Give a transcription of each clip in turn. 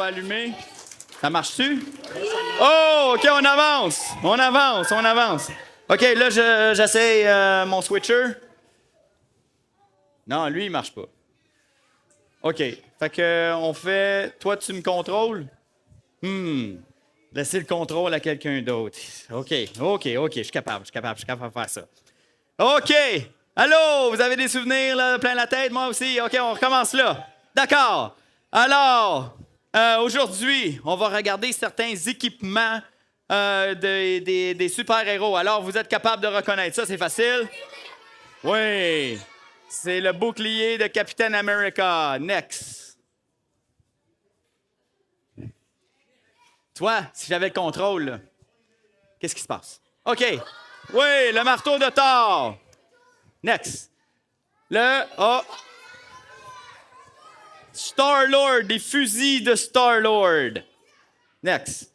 soit allumé. Ça marche-tu? Oh, OK, on avance. OK, là, j'essaie mon switcher. Non, lui, il marche pas. OK, fait que on fait... Toi, tu me contrôles? Laissez le contrôle à quelqu'un d'autre. OK, je suis capable de faire ça. OK, allô, vous avez des souvenirs, là, plein la tête? Moi aussi. OK, on recommence là. D'accord. Alors, aujourd'hui, on va regarder certains équipements des super-héros. Alors, vous êtes capable de reconnaître ça, c'est facile? Oui. C'est le bouclier de Captain America. Next. Toi, si j'avais le contrôle, là, qu'est-ce qui se passe? OK. Oui, le marteau de Thor. Next. Star-Lord, des fusils de Star-Lord. Next.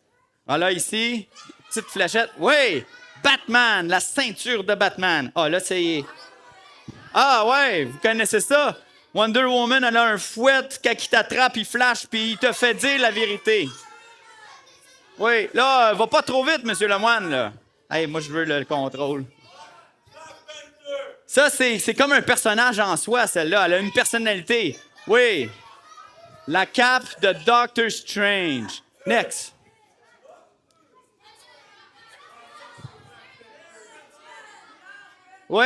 Voilà, ici, petite fléchette. Oui, Batman, la ceinture de Batman. Ah, là, c'est... Ah, ouais, vous connaissez ça? Wonder Woman, elle a un fouet, quand il t'attrape, il flash, puis il te fait dire la vérité. Oui, là, va pas trop vite, monsieur Lemoine, là. Hey, moi, je veux le contrôle. Ça, c'est comme un personnage en soi, celle-là. Elle a une personnalité. Oui. La cape de Doctor Strange. Next. Oui.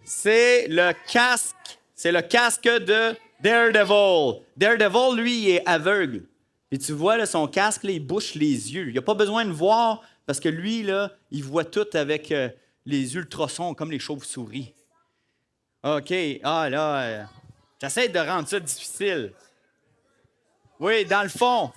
C'est le casque. C'est le casque de Daredevil. Daredevil, lui, il est aveugle. Et tu vois, là, son casque, là, il bouche les yeux. Il n'a pas besoin de voir parce que lui, là, il voit tout avec les ultrasons, comme les chauves-souris. OK. Ah, là, j'essaie de rendre ça difficile. Oui, dans le fond,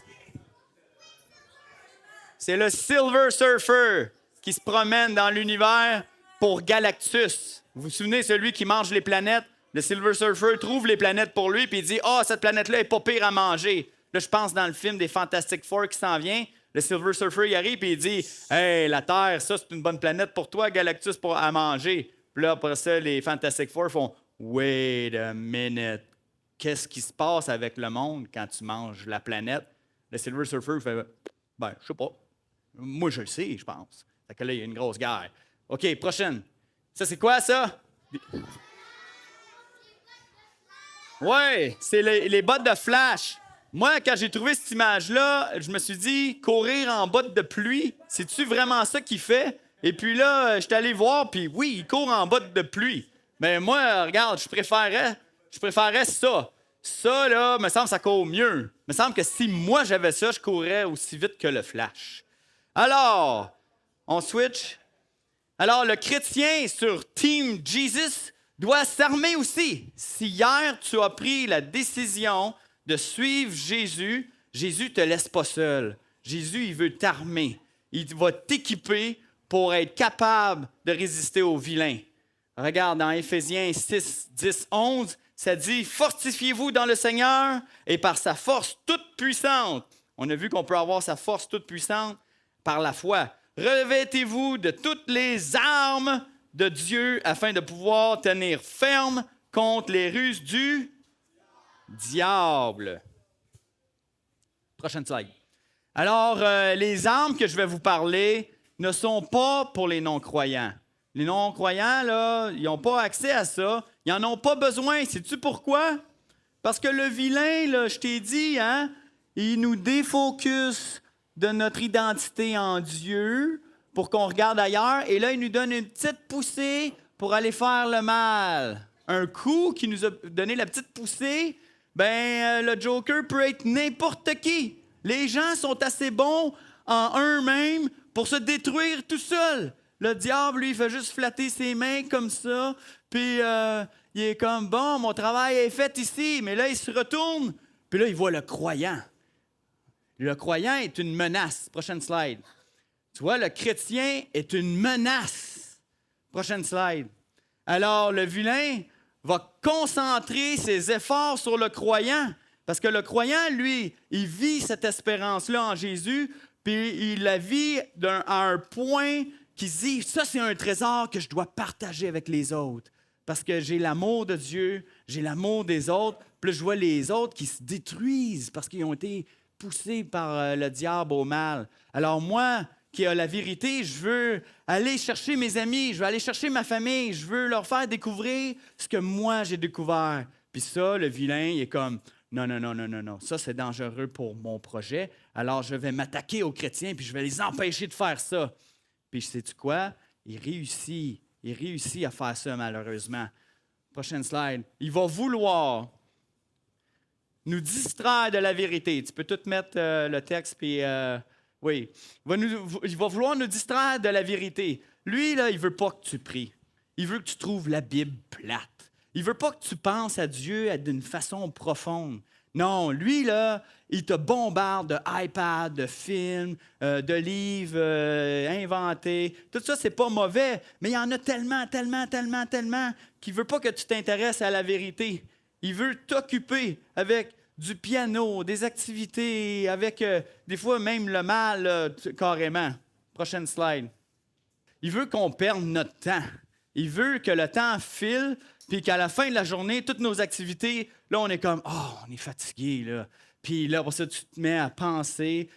c'est le Silver Surfer qui se promène dans l'univers pour Galactus. Vous vous souvenez, celui qui mange les planètes? Le Silver Surfer trouve les planètes pour lui puis il dit « Ah, cette planète-là est pas pire à manger. » Là, je pense dans le film des Fantastic Four qui s'en vient. Le Silver Surfer, il arrive et il dit « Hey, la Terre, ça, c'est une bonne planète pour toi, Galactus, à manger. » Puis là, après ça, les Fantastic Four font « Wait a minute. Qu'est-ce qui se passe avec le monde quand tu manges la planète? » Le Silver Surfer fait « Ben, je sais pas. Moi, je le sais, je pense. » Fait que là, il y a une grosse guerre. OK, prochaine. Ça, c'est quoi, ça? Ouais, c'est les bottes de Flash. Moi, quand j'ai trouvé cette image-là, je me suis dit, courir en bottes de pluie, c'est-tu vraiment ça qu'il fait? Et puis là, je suis allé voir, puis oui, il court en bottes de pluie. Mais moi, regarde, je préférerais ça. Ça, là, me semble que ça court mieux. Me semble que si moi, j'avais ça, je courrais aussi vite que le Flash. Alors, on switch. Alors, le chrétien sur Team Jesus doit s'armer aussi. Si hier, tu as pris la décision de suivre Jésus, Jésus ne te laisse pas seul. Jésus, il veut t'armer. Il va t'équiper pour être capable de résister aux vilains. Regarde, dans Éphésiens 6, 10, 11, ça dit « Fortifiez-vous dans le Seigneur et par sa force toute puissante. » On a vu qu'on peut avoir sa force toute puissante par la foi. « Revêtez-vous de toutes les armes de Dieu afin de pouvoir tenir ferme contre les ruses du diable. » Prochaine slide. Alors, les armes que je vais vous parler ne sont pas pour les non-croyants. Les non-croyants, là, ils n'ont pas accès à ça. Ils n'en ont pas besoin. Sais-tu pourquoi? Parce que le vilain, là, je t'ai dit, hein, il nous défocus de notre identité en Dieu pour qu'on regarde ailleurs. Et là, il nous donne une petite poussée pour aller faire le mal. Un coup qui nous a donné la petite poussée, le Joker peut être n'importe qui. Les gens sont assez bons en eux-mêmes pour se détruire tout seuls. Le diable, lui, il fait juste flatter ses mains comme ça, puis il est comme, bon, mon travail est fait ici, mais là, il se retourne, puis là, il voit le croyant. Le croyant est une menace. Prochaine slide. Tu vois, le chrétien est une menace. Prochaine slide. Alors, le vilain va concentrer ses efforts sur le croyant, parce que le croyant, lui, il vit cette espérance-là en Jésus, puis il la vit à un point qui se dit, ça, c'est un trésor que je dois partager avec les autres. parce que j'ai l'amour de Dieu, j'ai l'amour des autres. Puis là, je vois les autres qui se détruisent parce qu'ils ont été poussés par le diable au mal. Alors moi, qui a la vérité, je veux aller chercher mes amis, je veux aller chercher ma famille, je veux leur faire découvrir ce que moi j'ai découvert. Puis ça, le vilain, il est comme, non, non, non, non, non, non, ça c'est dangereux pour mon projet, alors je vais m'attaquer aux chrétiens, puis je vais les empêcher de faire ça. Puis sais-tu quoi? Il réussit à faire ça malheureusement. Prochaine slide. Il va vouloir nous distraire de la vérité. Tu peux tout mettre le texte, puis oui. Il va vouloir nous distraire de la vérité. Lui, là, il ne veut pas que tu pries. Il veut que tu trouves la Bible plate. Il ne veut pas que tu penses à Dieu d'une façon profonde. Non, lui, là, il te bombarde de iPad, de films, de livres inventés. Tout ça, c'est pas mauvais, mais il y en a tellement, tellement, tellement, tellement qu'il ne veut pas que tu t'intéresses à la vérité. Il veut t'occuper avec du piano, des activités, avec des fois même le mal, carrément. Prochaine slide. Il veut qu'on perde notre temps. Il veut que le temps file, puis qu'à la fin de la journée, toutes nos activités, là, on est comme, oh, on est fatigué, là. Puis là, pour ça, tu te mets à penser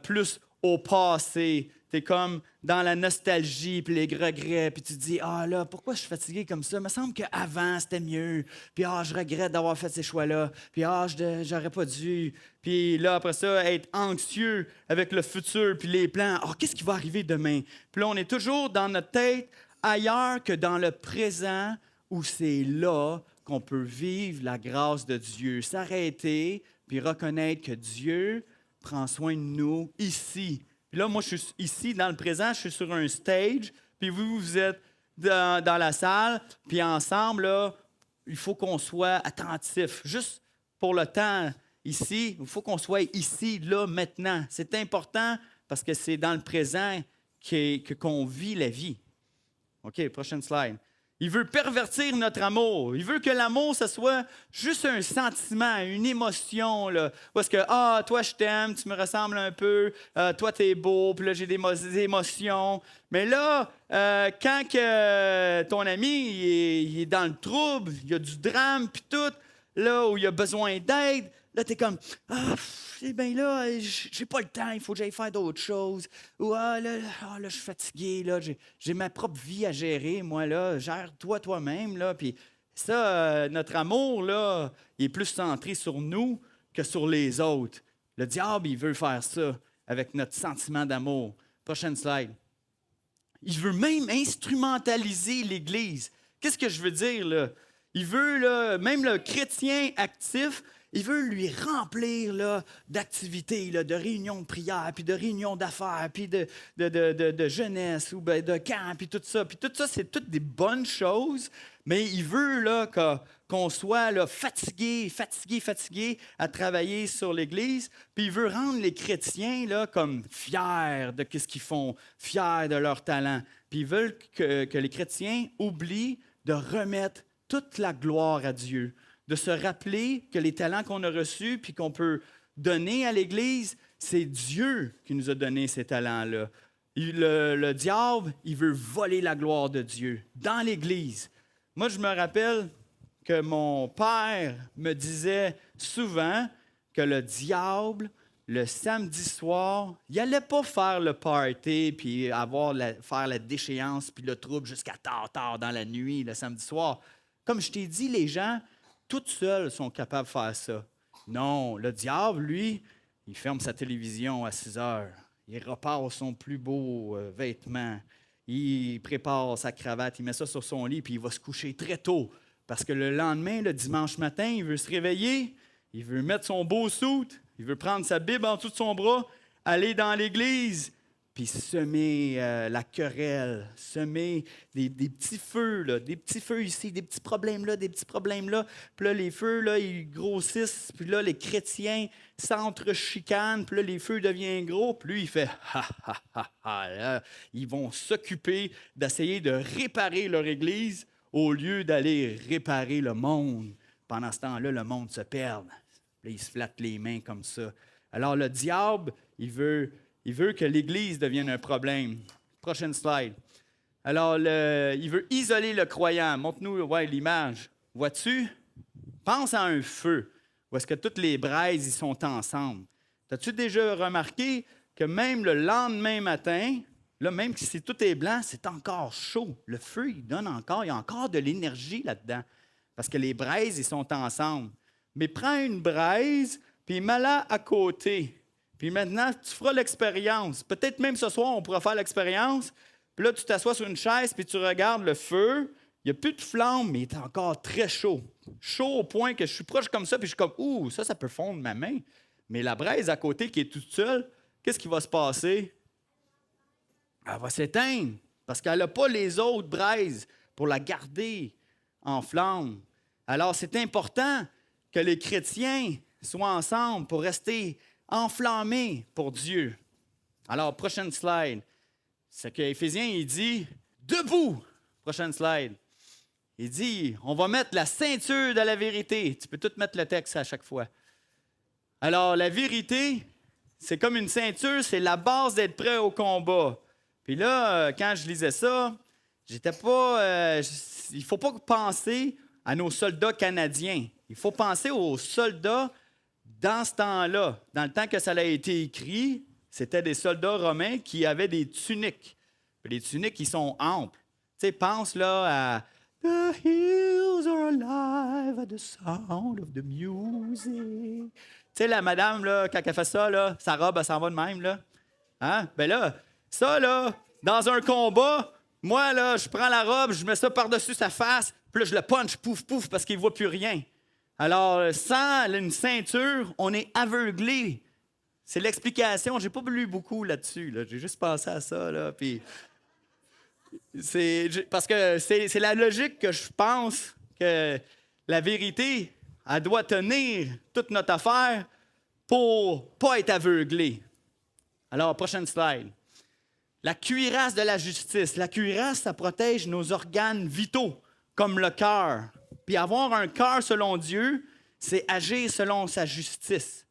plus au passé. Tu es comme dans la nostalgie, puis les regrets, puis tu te dis, ah là, pourquoi je suis fatigué comme ça? Il me semble qu'avant, c'était mieux. Puis je regrette d'avoir fait ces choix-là. Puis j'aurais pas dû. Puis là, après ça, être anxieux avec le futur, puis les plans. Qu'est-ce qui va arriver demain? Puis là, on est toujours dans notre tête ailleurs que dans le présent, où c'est là qu'on peut vivre la grâce de Dieu. S'arrêter, puis reconnaître que Dieu prend soin de nous ici. Puis là, moi, je suis ici, dans le présent, je suis sur un stage, puis vous êtes dans la salle, puis ensemble, là, il faut qu'on soit attentif. Juste pour le temps ici, il faut qu'on soit ici, là, maintenant. C'est important parce que c'est dans le présent qu'on vit la vie. OK, prochaine slide. Il veut pervertir notre amour. Il veut que l'amour, ce soit juste un sentiment, une émotion. Là. Parce que, toi, je t'aime, tu me ressembles un peu, toi, t'es beau, puis là, j'ai des émotions. Mais là, quand que ton ami il est dans le trouble, il y a du drame, puis tout, là où il a besoin d'aide, là, t'es comme, ben là, j'ai pas le temps, il faut que j'aille faire d'autres choses. Ou, là, je suis fatigué, là, j'ai ma propre vie à gérer, moi, là, gère-toi toi-même, là. Puis ça, notre amour, là, il est plus centré sur nous que sur les autres. Le diable, il veut faire ça avec notre sentiment d'amour. Prochaine slide. Il veut même instrumentaliser l'Église. Qu'est-ce que je veux dire, là? Il veut, là, même le chrétien actif, il veut lui remplir là, d'activités, là, de réunions de prière, puis de réunions d'affaires, puis de jeunesse, ou de camp, puis tout ça. Puis tout ça, c'est toutes des bonnes choses, mais il veut là, qu'on soit là, fatigué à travailler sur l'Église, puis il veut rendre les chrétiens là, comme fiers de ce qu'ils font, fiers de leur talent. Puis il veut que les chrétiens oublient de remettre toute la gloire à Dieu, de se rappeler que les talents qu'on a reçus puis qu'on peut donner à l'Église, c'est Dieu qui nous a donné ces talents-là. Le diable, il veut voler la gloire de Dieu dans l'Église. Moi, je me rappelle que mon père me disait souvent que le diable, le samedi soir, il n'allait pas faire le party puis faire la déchéance puis le trouble jusqu'à tard dans la nuit, le samedi soir. Comme je t'ai dit, les gens, toutes seuls sont capables de faire ça. Non, le diable, lui, il ferme sa télévision à 6 heures. Il repart son plus beau vêtement. Il prépare sa cravate, il met ça sur son lit, puis il va se coucher très tôt. Parce que le lendemain, le dimanche matin, il veut se réveiller, il veut mettre son beau suit, il veut prendre sa Bible en dessous de son bras, aller dans l'église, puis semer la querelle, semer des petits feux, là, des petits feux ici, des petits problèmes là, des petits problèmes là. Puis là, les feux, là, ils grossissent. Puis là, les chrétiens s'entre-chicanent. Puis là, les feux deviennent gros. Puis lui, il fait « ha, ha, ha, ha ». Là, ils vont s'occuper d'essayer de réparer leur église au lieu d'aller réparer le monde. Pendant ce temps-là, le monde se perd. Puis là, ils se flattent les mains comme ça. Alors, le diable, il veut que l'Église devienne un problème. Prochaine slide. Alors, il veut isoler le croyant. Montre-nous l'image. Vois-tu? Pense à un feu où est-ce que toutes les braises ils sont ensemble. As-tu déjà remarqué que même le lendemain matin, là, même si tout est blanc, c'est encore chaud. Le feu, il donne encore, il y a encore de l'énergie là-dedans. Parce que les braises, ils sont ensemble. Mais prends une braise, puis mets-la à côté. Puis maintenant, tu feras l'expérience. Peut-être même ce soir, on pourra faire l'expérience. Puis là, tu t'assois sur une chaise, puis tu regardes le feu. Il n'y a plus de flamme, mais il est encore très chaud. Chaud au point que je suis proche comme ça, puis je suis comme, ouh, ça peut fondre ma main. Mais la braise à côté qui est toute seule, qu'est-ce qui va se passer? Elle va s'éteindre parce qu'elle n'a pas les autres braises pour la garder en flamme. Alors, c'est important que les chrétiens soient ensemble pour rester enflammés pour Dieu. Alors, prochaine slide. C'est qu'Éphésiens, il dit « Debout! » Prochaine slide. Il dit « On va mettre la ceinture de la vérité. » Tu peux tout mettre le texte à chaque fois. Alors, la vérité, c'est comme une ceinture, c'est la base d'être prêt au combat. Puis là, quand je lisais ça, j'étais pas. Il ne faut pas penser à nos soldats canadiens. Il faut penser aux soldats dans ce temps-là. Dans le temps que ça a été écrit, c'était des soldats romains qui avaient des tuniques. Puis les tuniques, ils sont amples. Tu sais, pense là à The hills are alive at the sound of the music. Tu sais, la madame, là, quand elle fait ça, là, sa robe, elle s'en va de même. Là. Hein? Ben là, ça, là, dans un combat, moi, là, je prends la robe, je mets ça par-dessus sa face, puis là, je le punch, pouf, pouf, parce qu'il ne voit plus rien. Alors, sans une ceinture, on est aveuglé. C'est l'explication. Je n'ai pas lu beaucoup là-dessus. Là. J'ai juste pensé à ça. Là, puis parce que c'est la logique que je pense que la vérité, elle doit tenir toute notre affaire pour ne pas être aveuglé. Alors, prochaine slide. La cuirasse de la justice. La cuirasse, ça protège nos organes vitaux, comme le cœur. Puis avoir un cœur selon Dieu, c'est agir selon sa justice.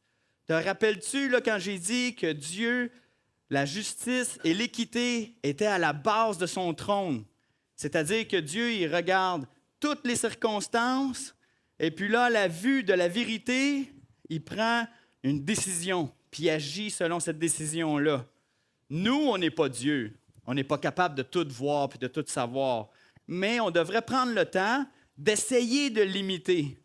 Te rappelles-tu là, quand j'ai dit que Dieu, la justice et l'équité étaient à la base de son trône? C'est-à-dire que Dieu, il regarde toutes les circonstances, et puis là, à la vue de la vérité, il prend une décision, puis il agit selon cette décision-là. Nous, on n'est pas Dieu. On n'est pas capable de tout voir et de tout savoir. Mais on devrait prendre le temps d'essayer de l'imiter.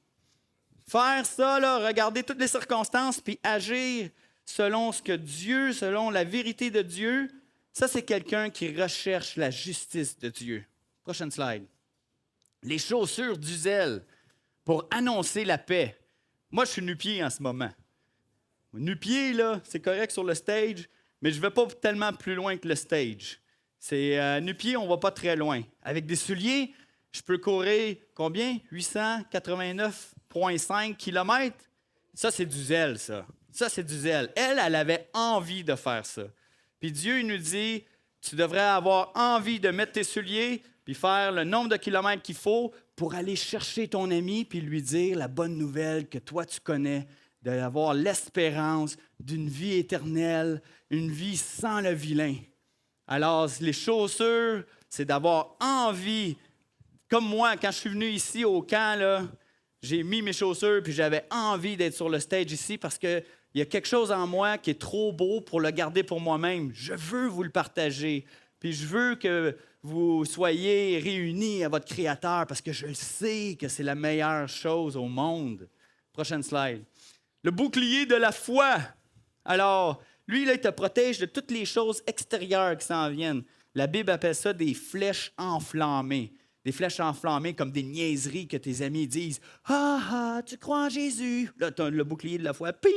Faire ça, là, regarder toutes les circonstances puis agir selon ce que Dieu, selon la vérité de Dieu, ça, c'est quelqu'un qui recherche la justice de Dieu. Prochaine slide. Les chaussures du zèle pour annoncer la paix. Moi, je suis nu-pied en ce moment. Nu-pied, là, c'est correct sur le stage, mais je ne vais pas tellement plus loin que le stage. C'est nu-pied, on ne va pas très loin. Avec des souliers, je peux courir combien? 889,5 km? Ça, c'est du zèle, ça. Ça, c'est du zèle. Elle avait envie de faire ça. Puis Dieu, il nous dit, tu devrais avoir envie de mettre tes souliers puis faire le nombre de kilomètres qu'il faut pour aller chercher ton ami puis lui dire la bonne nouvelle que toi, tu connais, d'avoir l'espérance d'une vie éternelle, une vie sans le vilain. Alors, les chaussures, c'est d'avoir envie. Comme moi, quand je suis venu ici au camp, là, j'ai mis mes chaussures puis j'avais envie d'être sur le stage ici parce qu'il y a quelque chose en moi qui est trop beau pour le garder pour moi-même. Je veux vous le partager. Puis je veux que vous soyez réunis à votre Créateur parce que je sais que c'est la meilleure chose au monde. Prochaine slide. Le bouclier de la foi. Alors, lui, là, il te protège de toutes les choses extérieures qui s'en viennent. La Bible appelle ça des flèches enflammées. Des flèches enflammées comme des niaiseries que tes amis disent « Ah, ah, tu crois en Jésus? » Là, tu as le bouclier de la foi. Ping!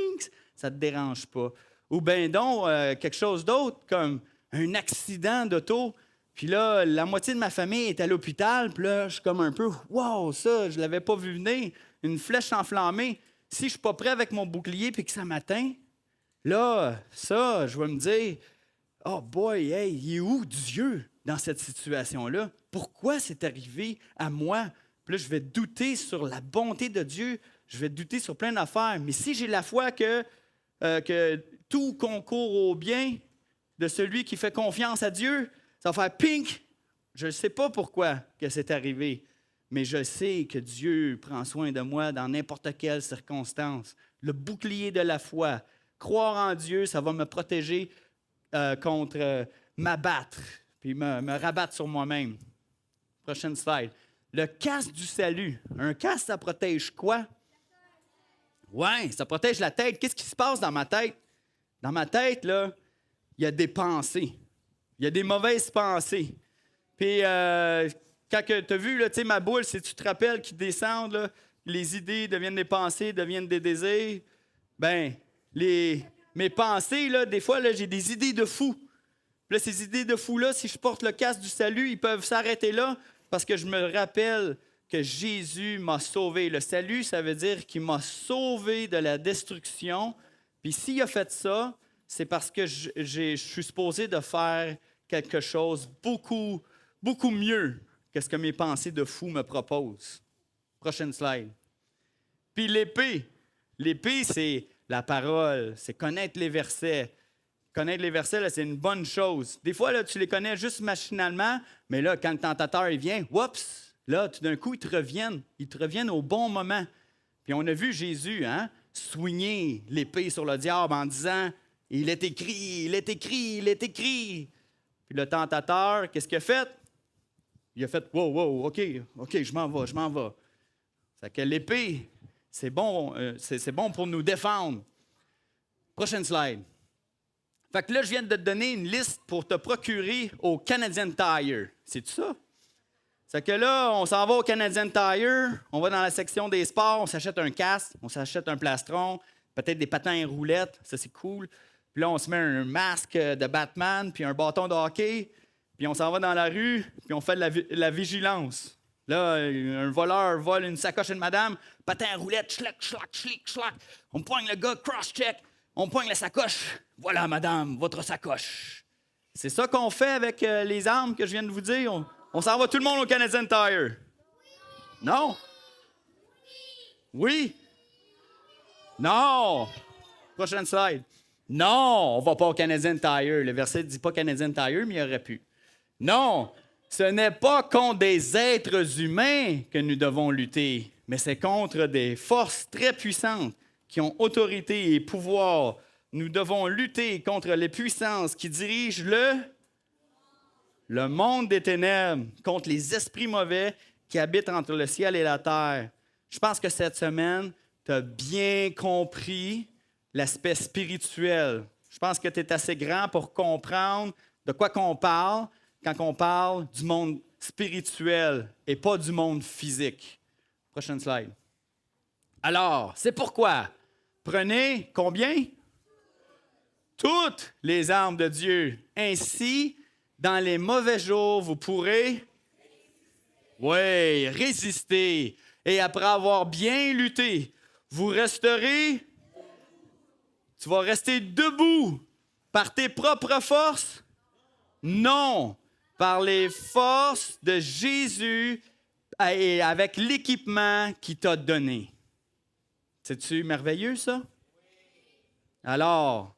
Ça ne te dérange pas. Ou bien donc, quelque chose d'autre comme un accident d'auto. Puis là, la moitié de ma famille est à l'hôpital. Puis là, je suis comme un peu « Wow, ça, je ne l'avais pas vu venir. Une flèche enflammée. » Si je ne suis pas prêt avec mon bouclier puis que ça m'atteint, là, ça, je vais me dire, oh boy, hey, il est où Dieu dans cette situation-là? Pourquoi c'est arrivé à moi? Puis là, je vais douter sur la bonté de Dieu, je vais douter sur plein d'affaires. Mais si j'ai la foi que tout concourt au bien de celui qui fait confiance à Dieu, ça va faire pink, Je ne sais pas pourquoi que c'est arrivé, mais je sais que Dieu prend soin de moi dans n'importe quelle circonstance. Le bouclier de la foi. Croire en Dieu, ça va me protéger contre m'abattre, puis me rabattre sur moi-même. Prochaine slide. Le casque du salut. Un casque, ça protège quoi? Oui, ça protège la tête. Qu'est-ce qui se passe dans ma tête? Dans ma tête, là, il y a des pensées. Il y a des mauvaises pensées. Puis, quand tu as vu, là, ma boule, si tu te rappelles, qui descendent, là, les idées deviennent des pensées, deviennent des désirs. Bien, mes pensées, là, des fois, là, j'ai des idées de fou. Puis là, ces idées de fou-là, si je porte le casque du salut, ils peuvent s'arrêter là parce que je me rappelle que Jésus m'a sauvé. Le salut, ça veut dire qu'il m'a sauvé de la destruction. Puis s'il a fait ça, c'est parce que je suis supposé de faire quelque chose beaucoup, beaucoup mieux que ce que mes pensées de fou me proposent. Prochaine slide. Puis l'épée. L'épée, c'est la parole, c'est connaître les versets. Connaître les versets, là, c'est une bonne chose. Des fois, là, tu les connais juste machinalement, mais là, quand le tentateur il vient, oups, là, tout d'un coup, ils te reviennent au bon moment. Puis on a vu Jésus soigner l'épée sur le diable en disant « Il est écrit, il est écrit, il est écrit ». Puis le tentateur, qu'est-ce qu'il a fait? Il a fait « Wow, wow, OK, je m'en vais. » C'est que l'épée, c'est bon pour nous défendre. Prochaine slide. Fait que là, je viens de te donner une liste pour te procurer au Canadian Tire. C'est ça? C'est que là, on s'en va au Canadian Tire, on va dans la section des sports, on s'achète un casque, on s'achète un plastron, peut-être des patins à roulettes, ça c'est cool. Puis là, on se met un masque de Batman, puis un bâton de hockey, puis on s'en va dans la rue, puis on fait de la vigilance. Là, un voleur vole une sacoche à une madame, patin à roulettes, schlac, schlac, schlick, schlac. On poigne le gars, cross-check, on poigne la sacoche. Voilà, madame, votre sacoche. C'est ça qu'on fait avec les armes que je viens de vous dire. On s'en va tout le monde au Canadian Tire. Non? Oui? Non! Prochaine slide. Non, on ne va pas au Canadian Tire. Le verset ne dit pas Canadian Tire, mais il aurait pu. Non, ce n'est pas contre des êtres humains que nous devons lutter, mais c'est contre des forces très puissantes qui ont autorité et pouvoir. Nous devons lutter contre les puissances qui dirigent le monde des ténèbres, contre les esprits mauvais qui habitent entre le ciel et la terre. Je pense que cette semaine, tu as bien compris l'aspect spirituel. Je pense que tu es assez grand pour comprendre de quoi qu'on parle quand on parle du monde spirituel et pas du monde physique. Prochaine slide. Alors, c'est pourquoi prenez combien? Toutes les armes de Dieu. Ainsi, dans les mauvais jours, vous pourrez, résister. Et après avoir bien lutté, vous resterez, tu vas rester debout par tes propres forces? Non, par les forces de Jésus et avec l'équipement qu'il t'a donné. C'est-tu merveilleux, ça? Alors,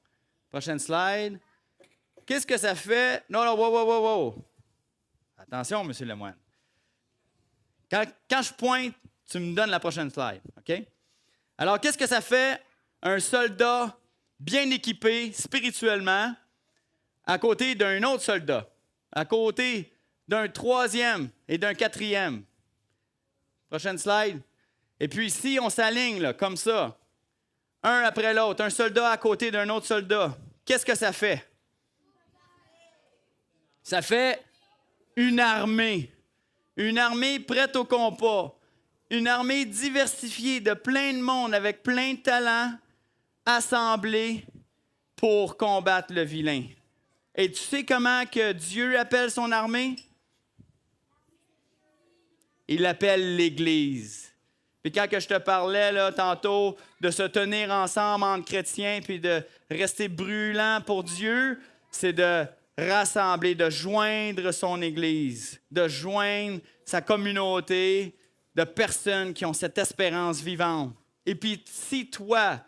prochaine slide. Qu'est-ce que ça fait? Non, wow. Attention, M. Lemoine. Quand je pointe, tu me donnes la prochaine slide, OK? Alors, qu'est-ce que ça fait un soldat bien équipé spirituellement à côté d'un autre soldat, à côté d'un troisième et d'un quatrième? Prochaine slide. Et puis ici, on s'aligne là, comme ça, un après l'autre, un soldat à côté d'un autre soldat. Qu'est-ce que ça fait? Ça fait une armée prête au combat, une armée diversifiée de plein de monde avec plein de talents assemblés pour combattre le vilain. Et tu sais comment que Dieu appelle son armée? Il l'appelle l'Église. Puis quand que je te parlais là, tantôt de se tenir ensemble entre chrétiens puis de rester brûlant pour Dieu, c'est de rassembler, de joindre son Église, de joindre sa communauté de personnes qui ont cette espérance vivante. Et puis si toi,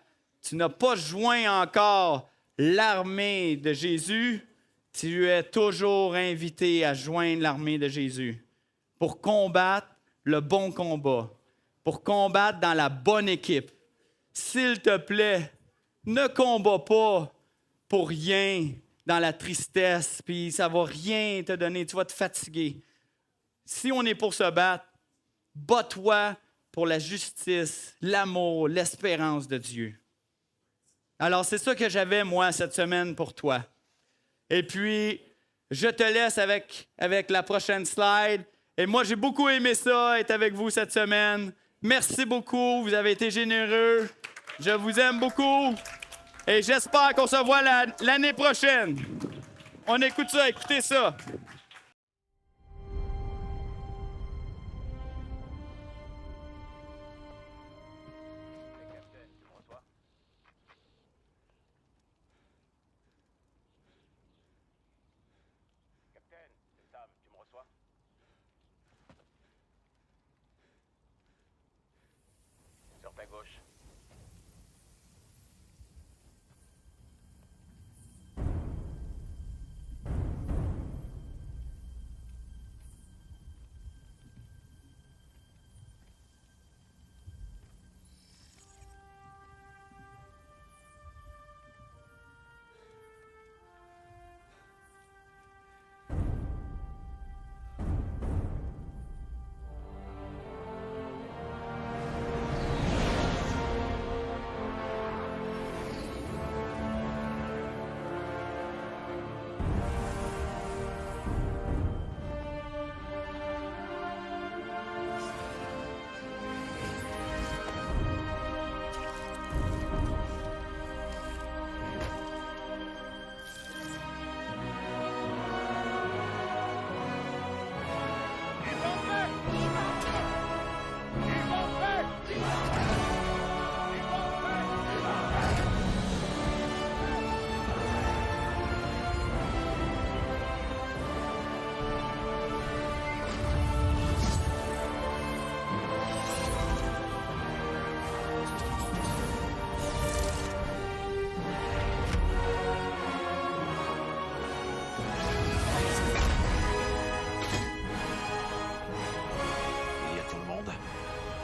tu n'as pas joint encore l'armée de Jésus, Tu es toujours invité à joindre l'armée de Jésus pour combattre le bon combat, pour combattre dans la bonne équipe. S'il te plaît, ne combats pas pour rien dans la tristesse, puis ça ne va rien te donner, tu vas te fatiguer. Si on est pour se battre, bats-toi pour la justice, l'amour, l'espérance de Dieu. Alors, c'est ça que j'avais, moi, cette semaine pour toi. Et puis, je te laisse avec la prochaine slide. Et moi, j'ai beaucoup aimé ça, être avec vous cette semaine. Merci beaucoup, vous avez été généreux. Je vous aime beaucoup. Et j'espère qu'on se voit l'année prochaine. On écoute ça, écoutez ça. Sur ta gauche.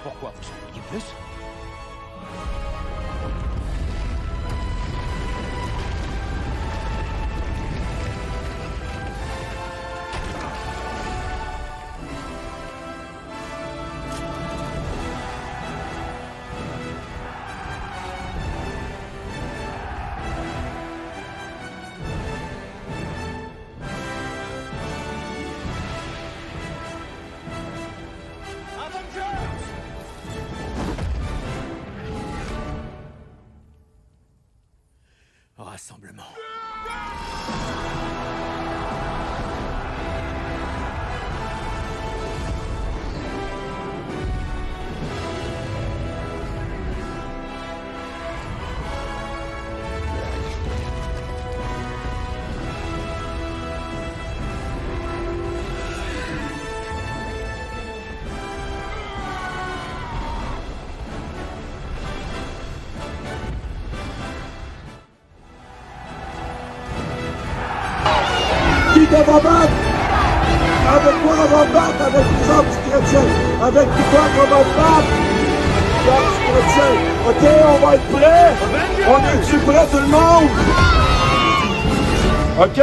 Pourquoi vous en vouliez plus? Rassemblement. Qui va battre? Avec quoi on va battre? Avec les hommes chrétiens. Avec quoi on va battre? Les hommes chrétiens. OK, on va être prêts? On est-tu prêts tout le monde? OK,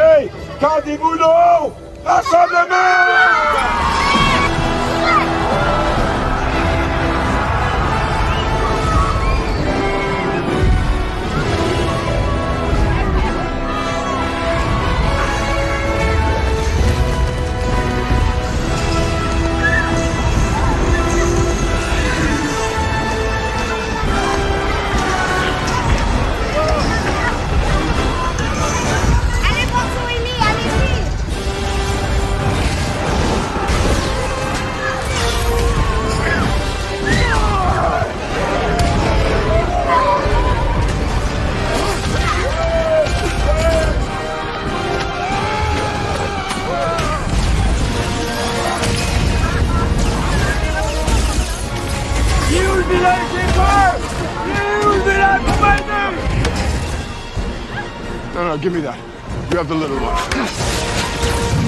rendez-vous là-haut! Rassemblement! Allez, bonjour, Élie, allez-y! Il est où le village des peurs? Il est où le village? No, give me that. You have the little one.